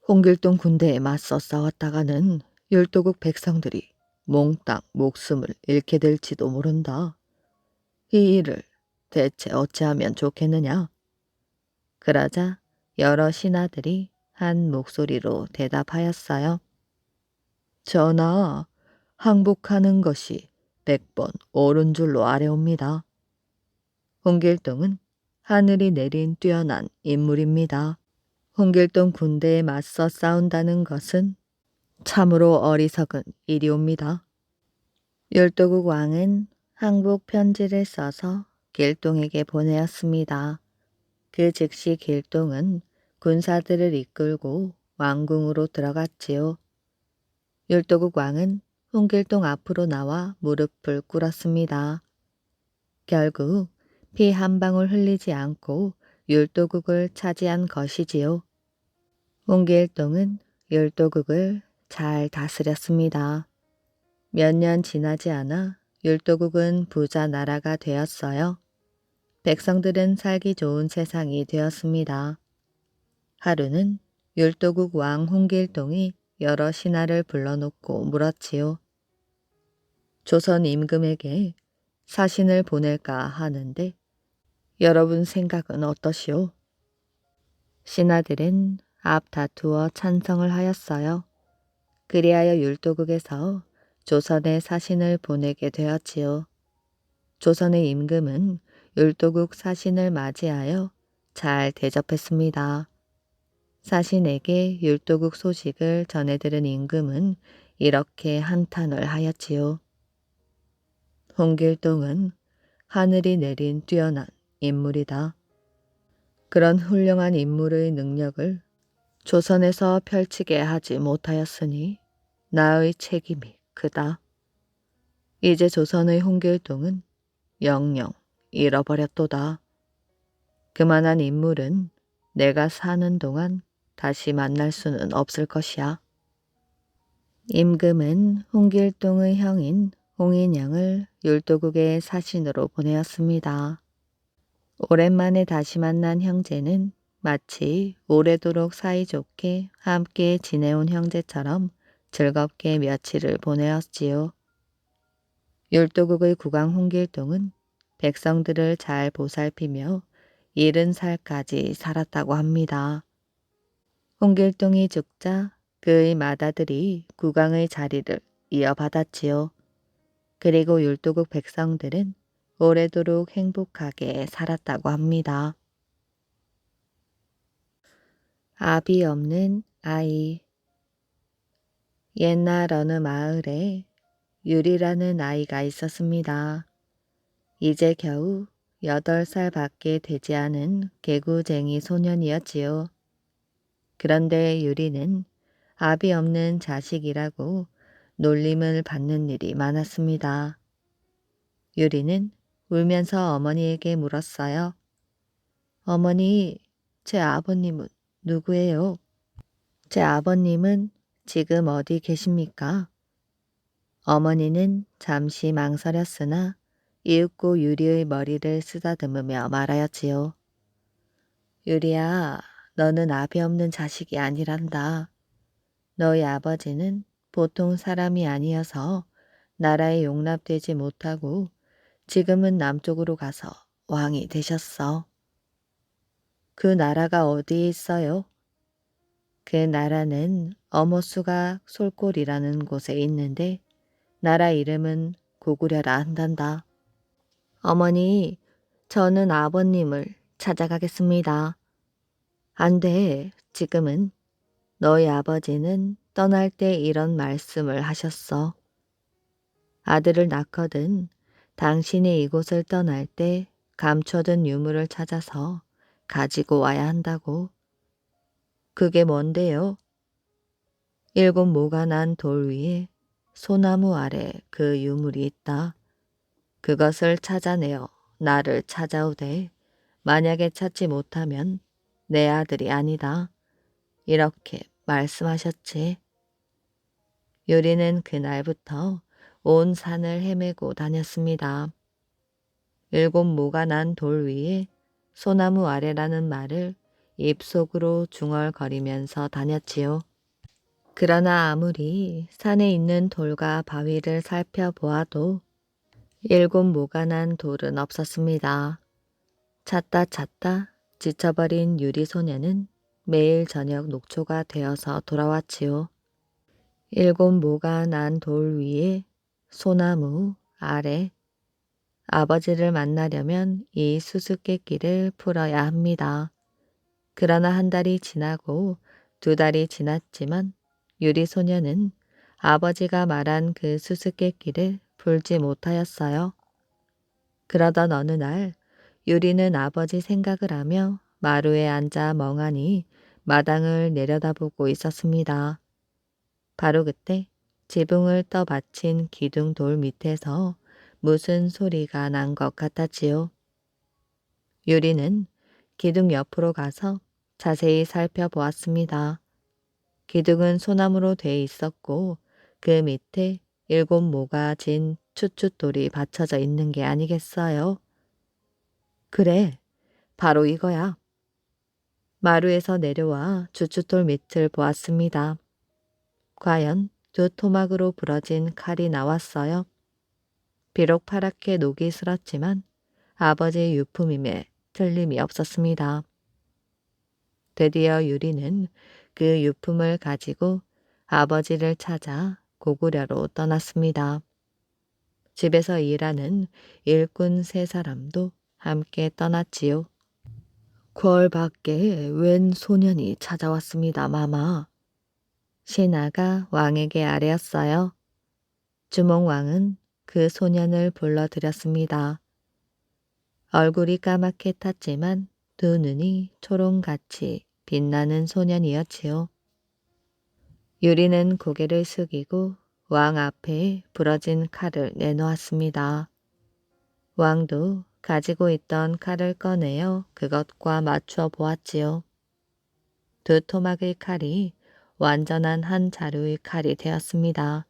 홍길동 군대에 맞서 싸웠다가는 율도국 백성들이 몽땅 목숨을 잃게 될지도 모른다. 이 일을 대체 어찌하면 좋겠느냐? 그러자 여러 신하들이 한 목소리로 대답하였어요. 전하, 항복하는 것이 100번 옳은 줄로 아뢰옵니다. 홍길동은 하늘이 내린 뛰어난 인물입니다. 홍길동 군대에 맞서 싸운다는 것은 참으로 어리석은 일이옵니다. 율도국 왕은 항복 편지를 써서 길동에게 보내었습니다. 그 즉시 길동은 군사들을 이끌고 왕궁으로 들어갔지요. 율도국 왕은 홍길동 앞으로 나와 무릎을 꿇었습니다. 결국 피 한 방울 흘리지 않고 율도국을 차지한 것이지요. 홍길동은 율도국을 잘 다스렸습니다. 몇 년 지나지 않아 율도국은 부자 나라가 되었어요. 백성들은 살기 좋은 세상이 되었습니다. 하루는 율도국 왕 홍길동이 여러 신하를 불러놓고 물었지요. 조선 임금에게 사신을 보낼까 하는데 여러분 생각은 어떠시오? 신하들은 앞다투어 찬성을 하였어요. 그리하여 율도국에서 조선에 사신을 보내게 되었지요. 조선의 임금은 율도국 사신을 맞이하여 잘 대접했습니다. 사신에게 율도국 소식을 전해들은 임금은 이렇게 한탄을 하였지요. 홍길동은 하늘이 내린 뛰어난 인물이다. 그런 훌륭한 인물의 능력을 조선에서 펼치게 하지 못하였으니 나의 책임이 크다. 이제 조선의 홍길동은 영영 잃어버렸도다. 그만한 인물은 내가 사는 동안 다시 만날 수는 없을 것이야. 임금은 홍길동의 형인 홍인영을 율도국의 사신으로 보내었습니다. 오랜만에 다시 만난 형제는 마치 오래도록 사이좋게 함께 지내온 형제처럼 즐겁게 며칠을 보내었지요. 율도국의 국왕 홍길동은 백성들을 잘 보살피며 70살까지 살았다고 합니다. 홍길동이 죽자 그의 맏아들이 국왕의 자리를 이어받았지요. 그리고 율도국 백성들은 오래도록 행복하게 살았다고 합니다. 아비 없는 아이. 옛날 어느 마을에 유리라는 아이가 있었습니다. 이제 겨우 8살밖에 되지 않은 개구쟁이 소년이었지요. 그런데 유리는 아비 없는 자식이라고 놀림을 받는 일이 많았습니다. 유리는 울면서 어머니에게 물었어요. 어머니, 제 아버님은 누구예요? 제 아버님은 지금 어디 계십니까? 어머니는 잠시 망설였으나 이윽고 유리의 머리를 쓰다듬으며 말하였지요. 유리야, 너는 아비 없는 자식이 아니란다. 너희 아버지는 보통 사람이 아니어서 나라에 용납되지 못하고 지금은 남쪽으로 가서 왕이 되셨어. 그 나라가 어디에 있어요? 그 나라는 어머수가 솔골이라는 곳에 있는데 나라 이름은 고구려라 한단다. 어머니, 저는 아버님을 찾아가겠습니다. 안 돼, 지금은. 너희 아버지는 떠날 때 이런 말씀을 하셨어. 아들을 낳거든 당신이 이곳을 떠날 때 감춰둔 유물을 찾아서 가지고 와야 한다고. 그게 뭔데요? 7 모가 난 돌 위에 소나무 아래 그 유물이 있다. 그것을 찾아내어 나를 찾아오되 만약에 찾지 못하면 내 아들이 아니다. 이렇게 말씀하셨지. 유리는 그날부터 온 산을 헤매고 다녔습니다. 7 모가 난 돌 위에 소나무 아래라는 말을 입속으로 중얼거리면서 다녔지요. 그러나 아무리 산에 있는 돌과 바위를 살펴보아도 7 모가 난 돌은 없었습니다. 찾다 찾다 지쳐버린 유리 소녀는 매일 저녁 녹초가 되어서 돌아왔지요. 7 모가 난 돌 위에 소나무 아래. 아버지를 만나려면 이 수수께끼를 풀어야 합니다. 그러나 1달이 지나고 2달이 지났지만 유리 소녀는 아버지가 말한 그 수수께끼를 풀지 못하였어요. 그러던 어느 날 유리는 아버지 생각을 하며 마루에 앉아 멍하니 마당을 내려다보고 있었습니다. 바로 그때 지붕을 떠받친 기둥 돌 밑에서 무슨 소리가 난 것 같았지요. 유리는 기둥 옆으로 가서 자세히 살펴보았습니다. 기둥은 소나무로 돼 있었고 그 밑에 7 모가 진 추춧돌이 받쳐져 있는 게 아니겠어요? 그래, 바로 이거야. 마루에서 내려와 추춧돌 밑을 보았습니다. 과연 2 토막으로 부러진 칼이 나왔어요. 비록 파랗게 녹이 슬었지만 아버지의 유품임에 틀림이 없었습니다. 드디어 유리는 그 유품을 가지고 아버지를 찾아 고구려로 떠났습니다. 집에서 일하는 일꾼 3사람도 함께 떠났지요. 궐 밖에 웬 소년이 찾아왔습니다, 마마. 신하가 왕에게 아뢰었어요. 주몽왕은 그 소년을 불러들였습니다. 얼굴이 까맣게 탔지만 두 눈이 초롱같이 빛나는 소년이었지요. 유리는 고개를 숙이고 왕 앞에 부러진 칼을 내놓았습니다. 왕도 가지고 있던 칼을 꺼내어 그것과 맞춰 보았지요. 두 토막의 칼이 완전한 한 자루의 칼이 되었습니다.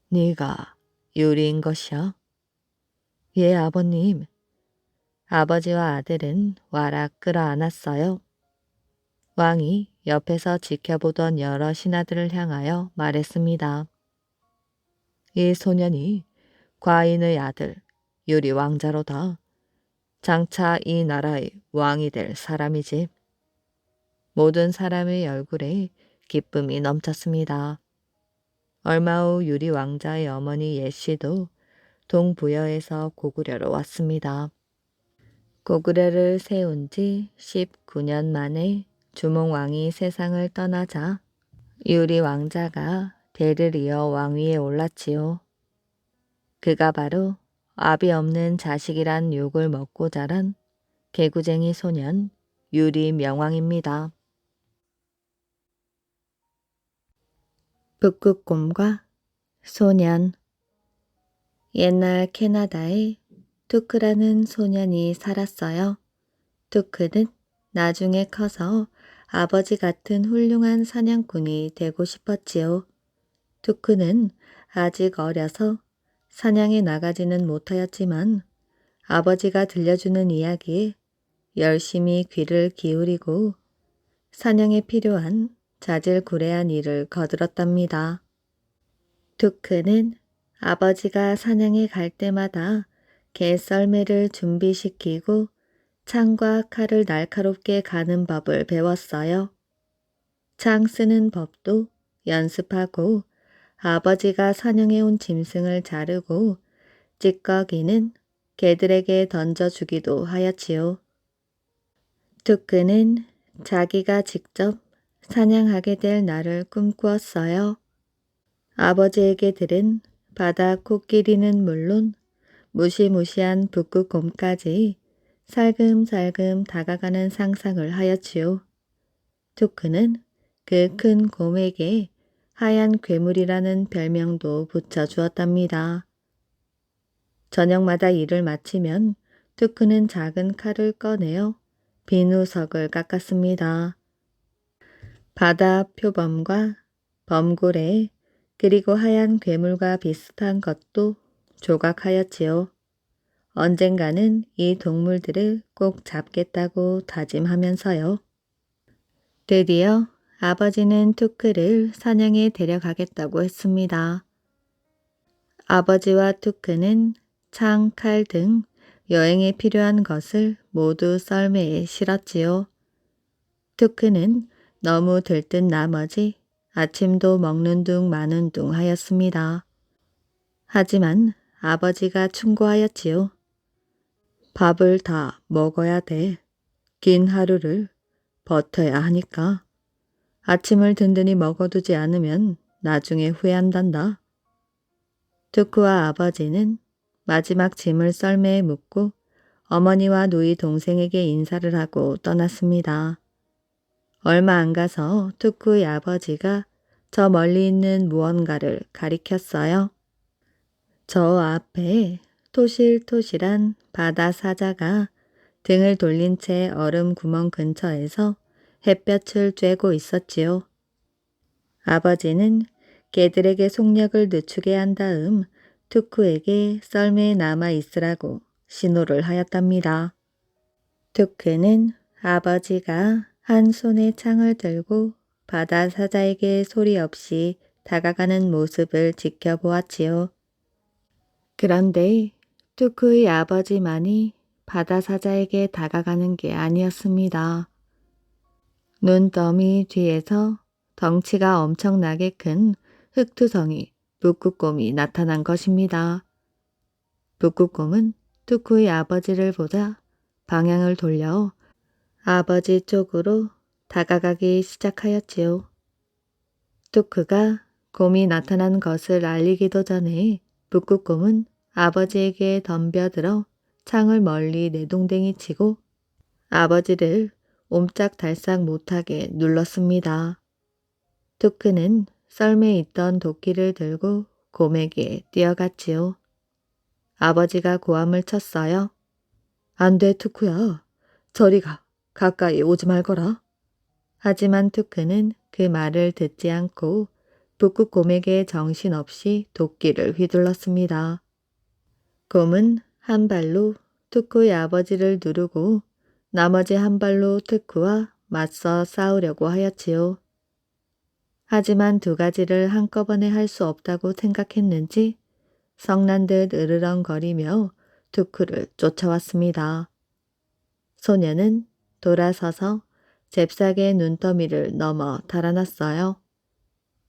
네가 유리인 것이야? 예, 아버님. 아버지와 아들은 와락 끌어안았어요. 왕이 옆에서 지켜보던 여러 신하들을 향하여 말했습니다. 이 소년이 과인의 아들 유리 왕자로다. 장차 이 나라의 왕이 될 사람이지. 모든 사람의 얼굴에 기쁨이 넘쳤습니다. 얼마 후 유리 왕자의 어머니 예씨도 동부여에서 고구려로 왔습니다. 고구려를 세운 지 19년 만에 주몽왕이 세상을 떠나자 유리 왕자가 대를 이어 왕위에 올랐지요. 그가 바로 아비 없는 자식이란 욕을 먹고 자란 개구쟁이 소년 유리 명왕입니다. 북극곰과 소년. 옛날 캐나다에 투크라는 소년이 살았어요. 투크는 나중에 커서 아버지 같은 훌륭한 사냥꾼이 되고 싶었지요. 투크는 아직 어려서 사냥에 나가지는 못하였지만 아버지가 들려주는 이야기에 열심히 귀를 기울이고 사냥에 필요한 자질구레한 일을 거들었답니다. 투크는 아버지가 사냥에 갈 때마다 개 썰매를 준비시키고 창과 칼을 날카롭게 가는 법을 배웠어요. 창 쓰는 법도 연습하고 아버지가 사냥해 온 짐승을 자르고 찌꺼기는 개들에게 던져주기도 하였지요. 투크는 자기가 직접 사냥하게 될 날을 꿈꾸었어요. 아버지에게 들은 바다 코끼리는 물론 무시무시한 북극곰까지 살금살금 다가가는 상상을 하였지요. 투크는 그 큰 곰에게 하얀 괴물이라는 별명도 붙여주었답니다. 저녁마다 일을 마치면 투크는 작은 칼을 꺼내어 비누석을 깎았습니다. 바다 표범과 범고래 그리고 하얀 괴물과 비슷한 것도 조각하였지요. 언젠가는 이 동물들을 꼭 잡겠다고 다짐하면서요. 드디어 아버지는 투크를 사냥에 데려가겠다고 했습니다. 아버지와 투크는 창, 칼 등 여행에 필요한 것을 모두 썰매에 실었지요. 투크는 너무 들뜬 나머지 아침도 먹는 둥 마는 둥 하였습니다. 하지만 아버지가 충고하였지요. 밥을 다 먹어야 돼. 긴 하루를 버텨야 하니까. 아침을 든든히 먹어두지 않으면 나중에 후회한단다. 투크와 아버지는 마지막 짐을 썰매에 묻고 어머니와 누이 동생에게 인사를 하고 떠났습니다. 얼마 안 가서 투크의 아버지가 저 멀리 있는 무언가를 가리켰어요. 저 앞에 토실토실한 바다 사자가 등을 돌린 채 얼음 구멍 근처에서 햇볕을 쬐고 있었지요. 아버지는 개들에게 속력을 늦추게 한 다음 투크에게 썰매에 남아 있으라고 신호를 하였답니다. 투크는 아버지가 한 손에 창을 들고 바다 사자에게 소리 없이 다가가는 모습을 지켜보았지요. 그런데 투크의 아버지만이 바다 사자에게 다가가는 게 아니었습니다. 눈더미 뒤에서 덩치가 엄청나게 큰 흑투성이 북극곰이 나타난 것입니다. 북극곰은 투크의 아버지를 보자 방향을 돌려 아버지 쪽으로 다가가기 시작하였지요. 투크가 곰이 나타난 것을 알리기도 전에 북극곰은 아버지에게 덤벼들어 창을 멀리 내동댕이 치고 아버지를 옴짝달싹 못하게 눌렀습니다. 투크는 썰매에 있던 도끼를 들고 곰에게 뛰어갔지요. 아버지가 고함을 쳤어요. 안 돼, 투크야. 저리 가. 가까이 오지 말거라. 하지만 투크는 그 말을 듣지 않고 북극곰에게 정신없이 도끼를 휘둘렀습니다. 곰은 한 발로 투크의 아버지를 누르고 나머지 한 발로 투크와 맞서 싸우려고 하였지요. 하지만 두 가지를 한꺼번에 할 수 없다고 생각했는지 성난 듯 으르렁거리며 투크를 쫓아왔습니다. 소녀는 돌아서서 잽싸게 눈더미를 넘어 달아났어요.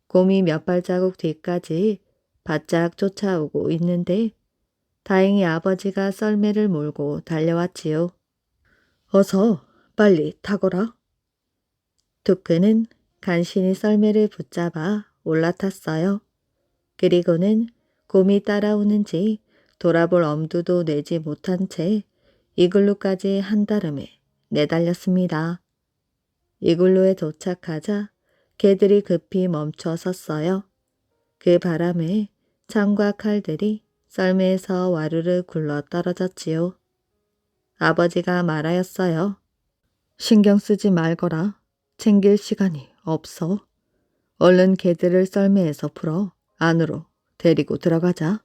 곰이 몇 발자국 뒤까지 바짝 쫓아오고 있는데 다행히 아버지가 썰매를 몰고 달려왔지요. 어서 빨리 타거라. 투크는 간신히 썰매를 붙잡아 올라탔어요. 그리고는 곰이 따라오는지 돌아볼 엄두도 내지 못한 채 이글루까지 한달음에 내달렸습니다. 이글루에 도착하자 개들이 급히 멈춰 섰어요. 그 바람에 창과 칼들이 썰매에서 와르르 굴러 떨어졌지요. 아버지가 말하였어요. 신경 쓰지 말거라. 챙길 시간이 없어. 얼른 개들을 썰매에서 풀어 안으로 데리고 들어가자.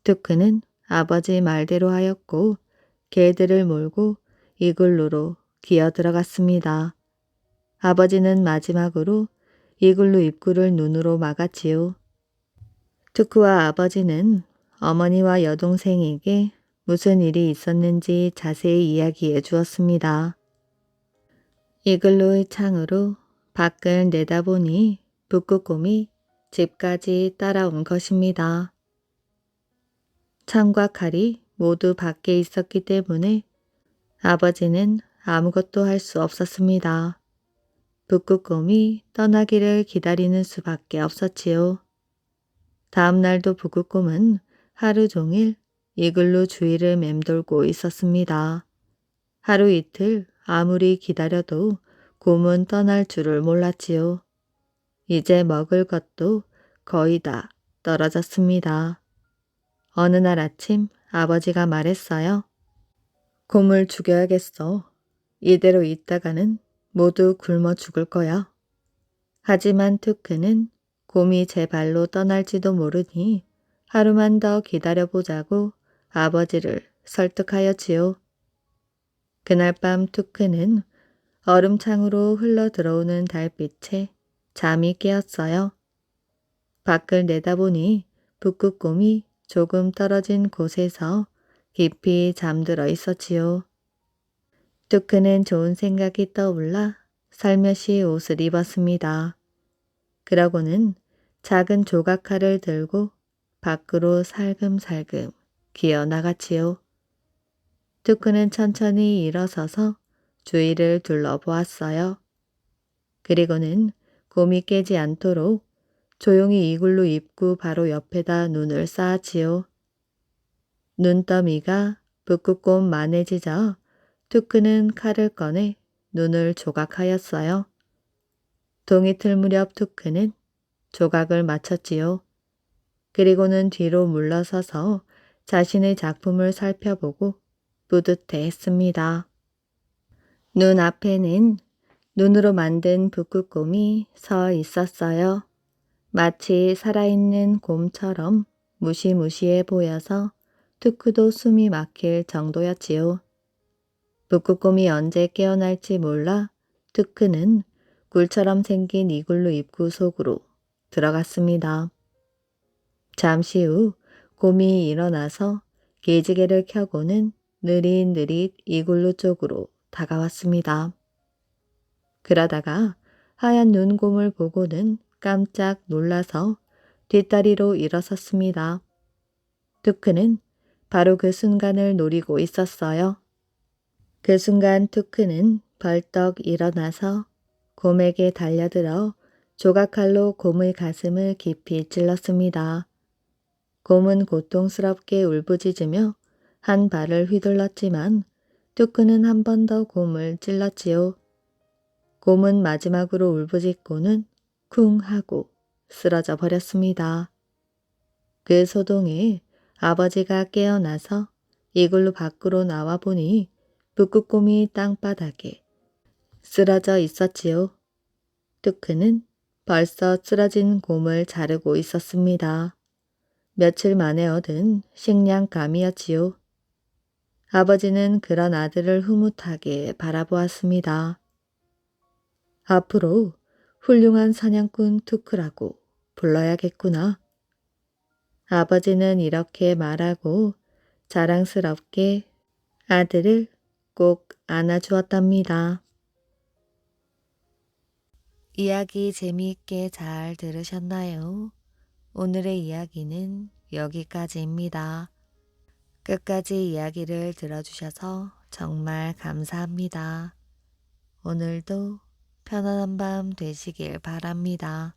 투크는 아버지 말대로 하였고 개들을 몰고 이글루로 기어 들어갔습니다. 아버지는 마지막으로 이글루 입구를 눈으로 막았지요. 투크와 아버지는 어머니와 여동생에게 무슨 일이 있었는지 자세히 이야기해 주었습니다. 이글루의 창으로 밖을 내다보니 북극곰이 집까지 따라온 것입니다. 창과 칼이 모두 밖에 있었기 때문에 아버지는 아무것도 할 수 없었습니다. 북극곰이 떠나기를 기다리는 수밖에 없었지요. 다음 날도 북극곰은 하루 종일 이글루 주위를 맴돌고 있었습니다. 하루 이틀 아무리 기다려도 곰은 떠날 줄을 몰랐지요. 이제 먹을 것도 거의 다 떨어졌습니다. 어느 날 아침 아버지가 말했어요. 곰을 죽여야겠어. 이대로 있다가는 모두 굶어 죽을 거야. 하지만 투크는 곰이 제 발로 떠날지도 모르니 하루만 더 기다려보자고 아버지를 설득하였지요. 그날 밤 투크는 얼음창으로 흘러들어오는 달빛에 잠이 깨었어요. 밖을 내다보니 북극곰이 조금 떨어진 곳에서 깊이 잠들어 있었지요. 투크는 좋은 생각이 떠올라 살며시 옷을 입었습니다. 그러고는 작은 조각칼을 들고 밖으로 살금살금 기어 나갔지요. 투크는 천천히 일어서서 주위를 둘러보았어요. 그리고는 곰이 깨지 않도록 조용히 이글루 입구 바로 옆에다 눈을 쌓았지요. 눈더미가 북극곰 만해지자 투크는 칼을 꺼내 눈을 조각하였어요. 동이 틀 무렵 투크는 조각을 마쳤지요. 그리고는 뒤로 물러서서 자신의 작품을 살펴보고 뿌듯해했습니다. 눈 앞에는 눈으로 만든 북극곰이 서 있었어요. 마치 살아있는 곰처럼 무시무시해 보여서 투크도 숨이 막힐 정도였지요. 북극곰이 언제 깨어날지 몰라 투크는 굴처럼 생긴 이글루 입구 속으로 들어갔습니다. 잠시 후 곰이 일어나서 기지개를 켜고는 느릿느릿 이글루 쪽으로 다가왔습니다. 그러다가 하얀 눈곰을 보고는 깜짝 놀라서 뒷다리로 일어섰습니다. 투크는 바로 그 순간을 노리고 있었어요. 그 순간 투크는 벌떡 일어나서 곰에게 달려들어 조각칼로 곰의 가슴을 깊이 찔렀습니다. 곰은 고통스럽게 울부짖으며 한 발을 휘둘렀지만 뚜크는 한 번 더 곰을 찔렀지요. 곰은 마지막으로 울부짖고는 쿵 하고 쓰러져 버렸습니다. 그 소동에 아버지가 깨어나서 이글루 밖으로 나와 보니 북극곰이 땅바닥에 쓰러져 있었지요. 뚜크는 벌써 쓰러진 곰을 자르고 있었습니다. 며칠 만에 얻은 식량감이었지요. 아버지는 그런 아들을 흐뭇하게 바라보았습니다. 앞으로 훌륭한 사냥꾼 투크라고 불러야겠구나. 아버지는 이렇게 말하고 자랑스럽게 아들을 꼭 안아주었답니다. 이야기 재미있게 잘 들으셨나요? 오늘의 이야기는 여기까지입니다. 끝까지 이야기를 들어주셔서 정말 감사합니다. 오늘도 편안한 밤 되시길 바랍니다.